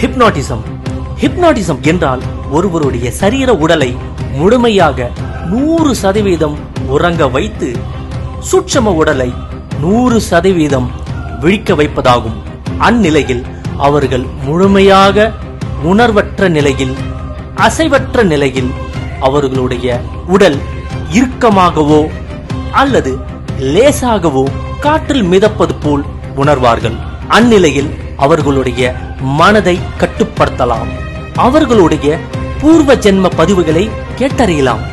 Hypnotism. Hypnotism என்றால் ஒருவருடைய சரீர உடலை முழுமையாக 100% உறங்க வைத்து சூட்சும உடலை 100% விழிக்க வைப்பதாகும். அந்நிலையில் அவர்கள் முழுமையாக உணர்வற்ற நிலையில், அசைவற்ற நிலையில் அவர்களுடைய உடல் இறுக்கமாகவோ அல்லது லேசாகவோ காற்றில் மிதப்பது போல் உணர்வார்கள். அந்நிலையில் அவர்களுடைய மனதை கட்டுப்படுத்தலாம். அவர்களுடைய பூர்வ ஜென்ம பதிவுகளை கேட்டறியலாம்.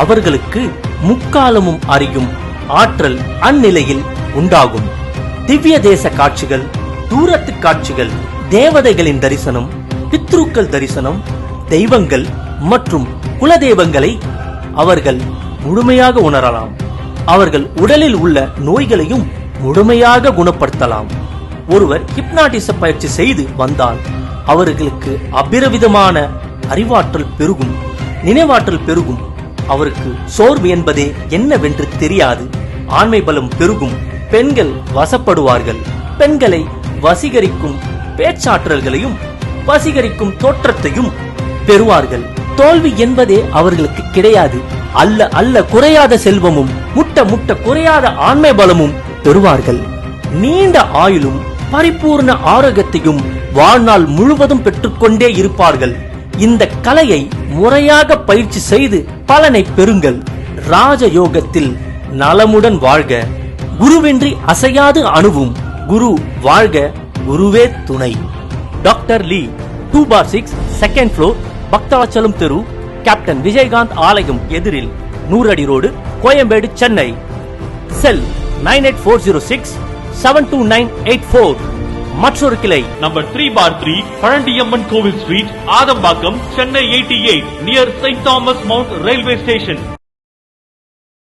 அவர்களுக்கு முக்காலமும் அறியும் ஆற்றல் அந்நிலையில் உண்டாகும். திவ்ய தேச காட்சிகள், தூரத்து காட்சிகள், தேவதைகளின் தரிசனம், பித்ருக்கள் தரிசனம், தெய்வங்கள் மற்றும் குலதெய்வங்களை அவர்கள் முழுமையாக உணரலாம். அவர்கள் உடலில் உள்ள நோய்களையும் முழுமையாக குணப்படுத்தலாம். ஒருவர் ஹிப்னாட்டிச பயிற்சி செய்து வந்தால் அவர்களுக்கு அபிரவிதமான அறிவாற்றல் பெருகும், நினைவாற்றல் பெருகும். அவருக்கு சோர்வு என்பதே என்னவென்று தெரியாது. ஆண்மை பலம் பெருகும். பெண்கள் வசப்படுவார்கள். பெண்களை வசீகரிக்கும் பேச்சாற்றல்களையும் வசீகரிக்கும் தோற்றத்தையும் பெறுவார்கள். தோல்வி என்பதே அவர்களுக்கு கிடையாது. அல்ல அல்ல குறையாத செல்வமும் முட்ட முட்ட குறையாத ஆண்மை பலமும் பெறுவார்கள். நீண்ட ஆயுளும் பரிபூர்ண ஆரோக்கியத்தையும் வாழ்நாள் முழுவதும் பெற்றுக்கொண்டே இருப்பார்கள். இந்த கலையை முறையாக பயிற்சி செய்து பலனை பெறுங்கள். ராஜயோகத்தில் நலமுடன் வாழ்க. குருவின்றி அசையாது அணுவும். குரு வாழ்க, குருவே துணை. டாக்டர் லீ, 2/6, 2nd floor, பக்தவாச்சலம் தெரு, கேப்டன் விஜயகாந்த் ஆலயம் எதிரில், 100 அடி ரோடு, கோயம்பேடு, சென்னை. செல் 98406 72984. மற்றொரு கிளை நம்பர் 3/3, பழண்டியம்மன் கோவில் street, Adambakkam, Chennai 88, near Saint Thomas mount railway station.